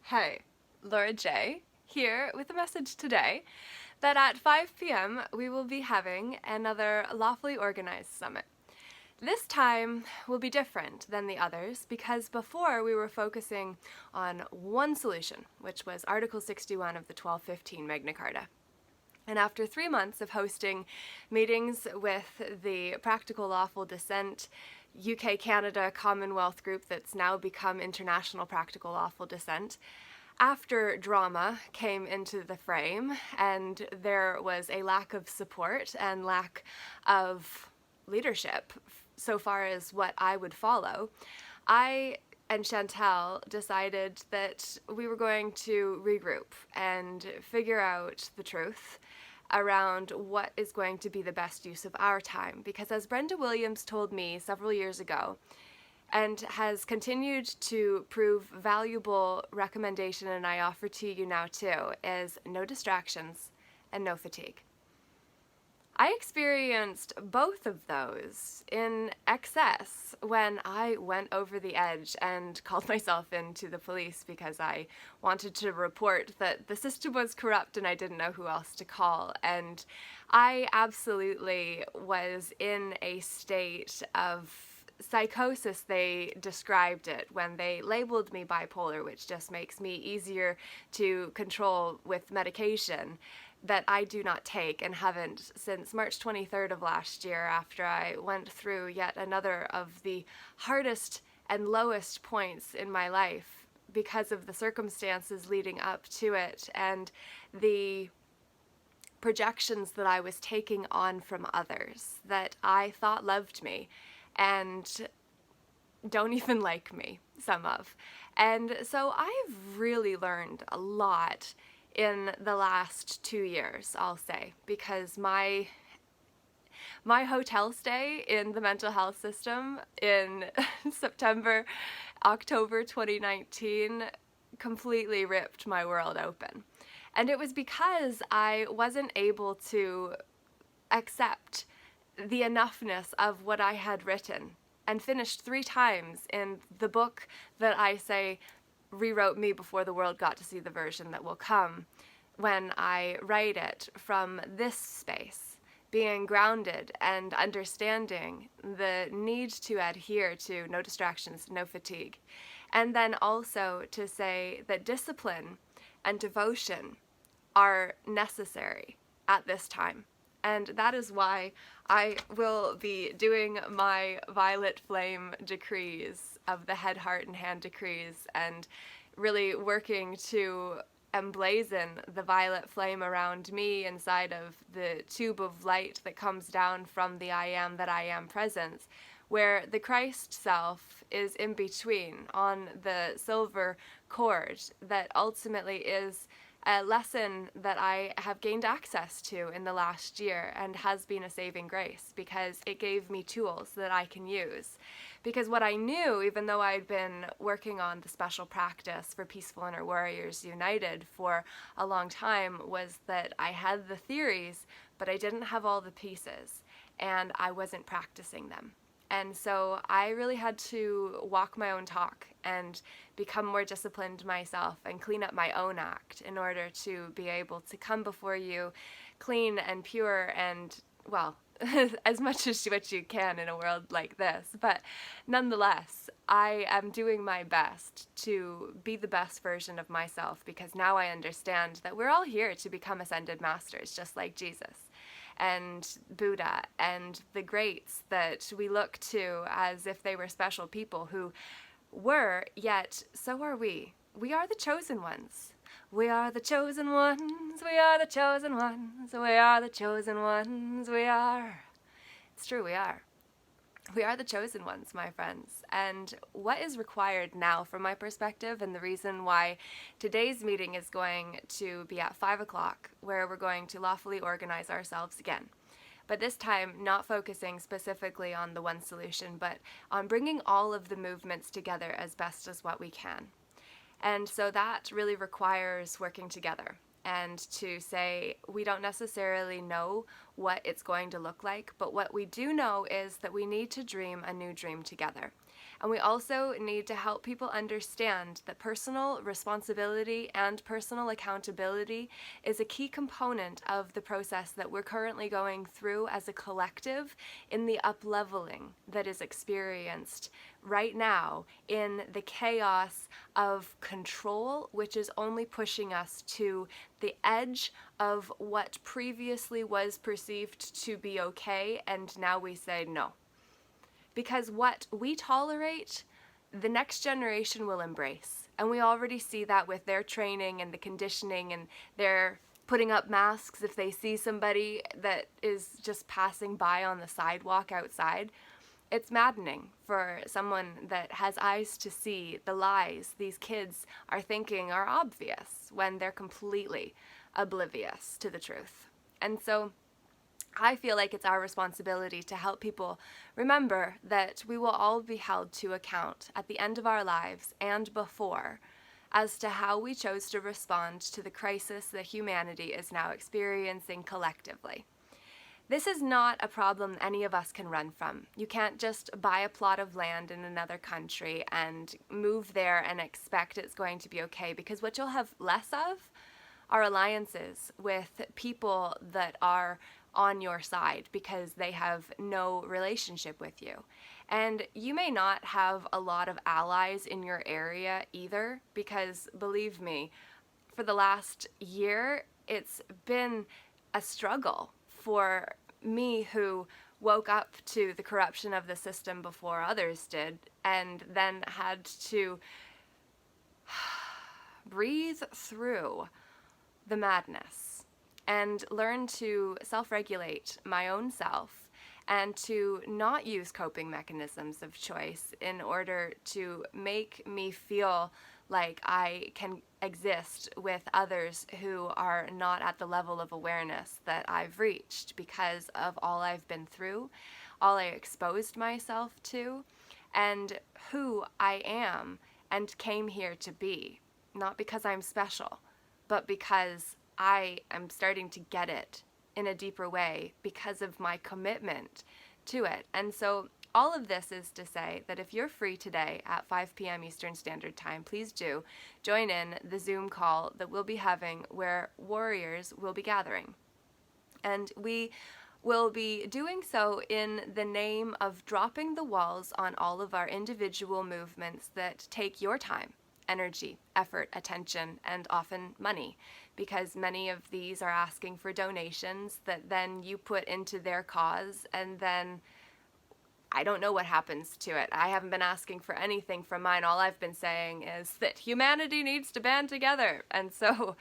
Hey, Laura J. here with a message today that at 5 p.m. we will be having another Lawfully Organized Summit. This time will be different than the others because before we were focusing on one solution, which was Article 61 of the 1215 Magna Carta. And after 3 months of hosting meetings with the Practical Lawful Dissent UK-Canada Commonwealth group that's now become International Practical Lawful Dissent, after drama came into the frame and there was a lack of support and lack of leadership so far as what I would follow, I and Chantal decided that we were going to regroup and figure out the truth around what is going to be the best use of our time. Because as Brenda Williams told me several years ago, and has continued to prove valuable recommendation, and I offer to you now too, is no distractions and no fatigue. I experienced both of those in excess when I went over the edge and called myself into the police because I wanted to report that the system was corrupt and I didn't know who else to call. And I absolutely was in a state of psychosis, they described it when they labeled me bipolar, which just makes me easier to control with medication that I do not take and haven't since March 23rd of last year, after I went through yet another of the hardest and lowest points in my life because of the circumstances leading up to it and the projections that I was taking on from others that I thought loved me and don't even like me, some of. And so I've really learned a lot in the last 2 years, I'll say, because my hotel stay in the mental health system in October 2019 completely ripped my world open. And it was because I wasn't able to accept the enoughness of what I had written and finished 3 times in the book that I say rewrote me before the world got to see the version that will come when I write it from this space, being grounded and understanding the need to adhere to no distractions, no fatigue, and then also to say that discipline and devotion are necessary at this time. And that is why I will be doing my violet flame decrees of the head, heart, and hand decrees and really working to emblazon the violet flame around me inside of the tube of light that comes down from the I am that I am presence, where the Christ self is in between on the silver cord that ultimately is a lesson that I have gained access to in the last year and has been a saving grace because it gave me tools that I can use. Because what I knew, even though I'd been working on the special practice for Peaceful Inner Warriors United for a long time, was that I had the theories, but I didn't have all the pieces, and I wasn't practicing them. And so I really had to walk my own talk and become more disciplined myself and clean up my own act in order to be able to come before you clean and pure and, well, as much as what you can in a world like this. But nonetheless, I am doing my best to be the best version of myself because now I understand that we're all here to become ascended masters, just like Jesus and Buddha and the greats that we look to as if they were special people who were, yet so are we. We are the chosen ones. We are the chosen ones. We are the chosen ones. We are the chosen ones. We are. It's true, we are. We are the chosen ones, my friends. And what is required now from my perspective, and the reason why today's meeting is going to be at 5 o'clock, where we're going to lawfully organize ourselves again. But this time, not focusing specifically on the one solution, but on bringing all of the movements together as best as what we can. And so that really requires working together. And to say we don't necessarily know what it's going to look like, but what we do know is that we need to dream a new dream together. And we also need to help people understand that personal responsibility and personal accountability is a key component of the process that we're currently going through as a collective in the up-leveling that is experienced right now in the chaos of control, which is only pushing us to the edge of what previously was perceived to be okay, and now we say no. Because what we tolerate, the next generation will embrace. And we already see that with their training and the conditioning, and their putting up masks if they see somebody that is just passing by on the sidewalk outside. It's maddening for someone that has eyes to see the lies these kids are thinking are obvious when they're completely oblivious to the truth. And so I feel like it's our responsibility to help people remember that we will all be held to account at the end of our lives and before as to how we chose to respond to the crisis that humanity is now experiencing collectively. This is not a problem any of us can run from. You can't just buy a plot of land in another country and move there and expect it's going to be okay, because what you'll have less of are alliances with people that are on your side because they have no relationship with you. And you may not have a lot of allies in your area either, because believe me, for the last year, it's been a struggle for me, who woke up to the corruption of the system before others did, and then had to breathe through the madness and learn to self-regulate my own self and to not use coping mechanisms of choice in order to make me feel like I can exist with others who are not at the level of awareness that I've reached because of all I've been through, all I exposed myself to, and who I am and came here to be. Not because I'm special, but because I am starting to get it in a deeper way because of my commitment to it. And so all of this is to say that if you're free today at 5 p.m. Eastern Standard Time, please do join in the Zoom call that we'll be having where warriors will be gathering. And we will be doing so in the name of dropping the walls on all of our individual movements that take your time, energy, effort, attention, and often money, because many of these are asking for donations that then you put into their cause, and then I don't know what happens to it. I haven't been asking for anything from mine. All I've been saying is that humanity needs to band together. And so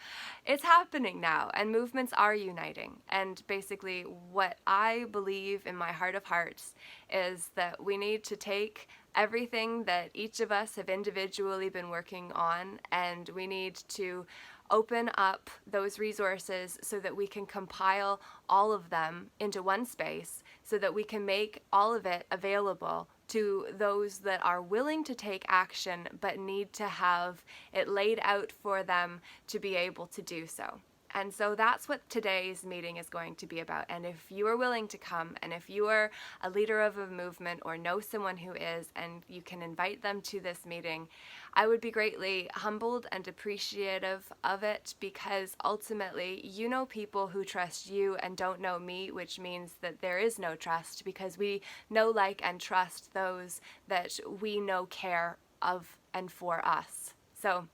it's happening now, and movements are uniting. And basically what I believe in my heart of hearts is that we need to take everything that each of us have individually been working on, and we need to open up those resources so that we can compile all of them into one space, so that we can make all of it available to those that are willing to take action but need to have it laid out for them to be able to do so. And so that's what today's meeting is going to be about. And if you are willing to come, and if you are a leader of a movement or know someone who is, and you can invite them to this meeting, I would be greatly humbled and appreciative of it, because ultimately you know people who trust you and don't know me, which means that there is no trust, because we know, like, and trust those that we know care of and for us. So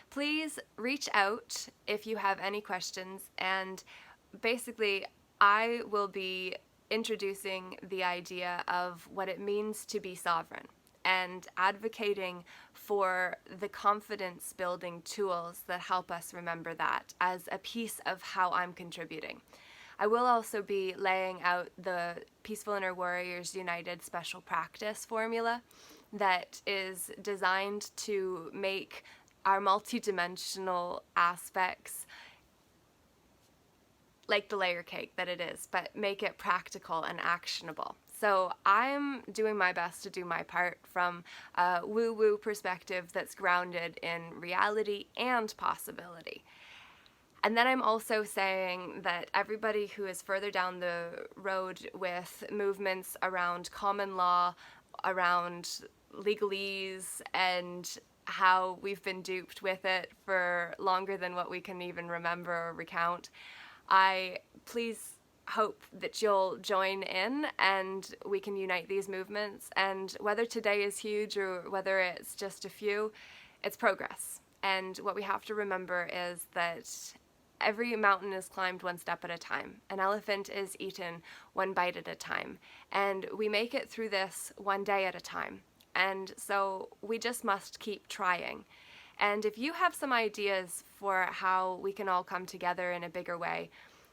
please reach out if you have any questions, and basically I will be introducing the idea of what it means to be sovereign and advocating for the confidence building tools that help us remember that as a piece of how I'm contributing. I will also be laying out the Peaceful Inner Warriors United special practice formula that is designed to make our multidimensional aspects like the layer cake that it is, but make it practical and actionable. So I'm doing my best to do my part from a woo-woo perspective that's grounded in reality and possibility. And then I'm also saying that everybody who is further down the road with movements around common law around legalese and how we've been duped with it for longer than what we can even remember or recount. I please hope that you'll join in and we can unite these movements. And whether today is huge or whether it's just a few, it's progress. And what we have to remember is that every mountain is climbed one step at a time. An elephant is eaten one bite at a time. And we make it through this one day at a time. And so we just must keep trying. And if you have some ideas for how we can all come together in a bigger way,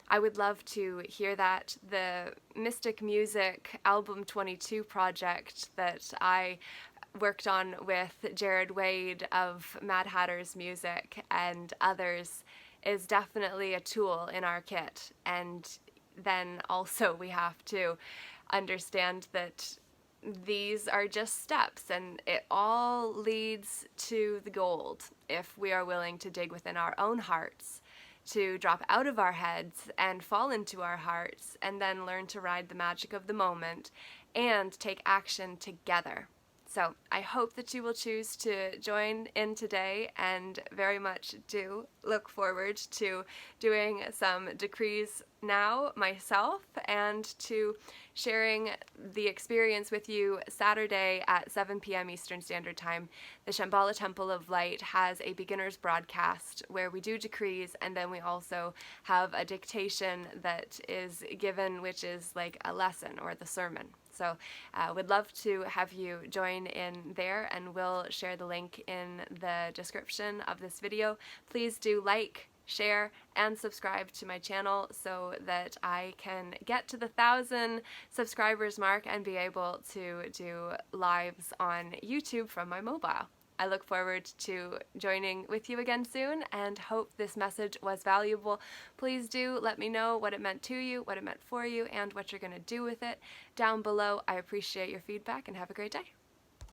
I would love to hear that. The Mystic Music Album 22 project that I worked on with Jared Wade of Mad Hatter's Music and others is definitely a tool in our kit. And then also we have to understand that these are just steps, and it all leads to the gold if we are willing to dig within our own hearts, to drop out of our heads and fall into our hearts, and then learn to ride the magic of the moment and take action together. So I hope that you will choose to join in today, and very much do look forward to doing some decrees now myself and to sharing the experience with you Saturday at 7 p.m. Eastern Standard Time. The Shambhala Temple of Light has a beginner's broadcast where we do decrees, and then we also have a dictation that is given, which is like a lesson or the sermon. So would love to have you join in there, and we'll share the link in the description of this video. Please do like, share, and subscribe to my channel so that I can get to the 1,000 subscribers mark and be able to do lives on YouTube from my mobile. I look forward to joining with you again soon and hope this message was valuable. Please do let me know what it meant to you, what it meant for you, and what you're going to do with it down below. I appreciate your feedback, and have a great day.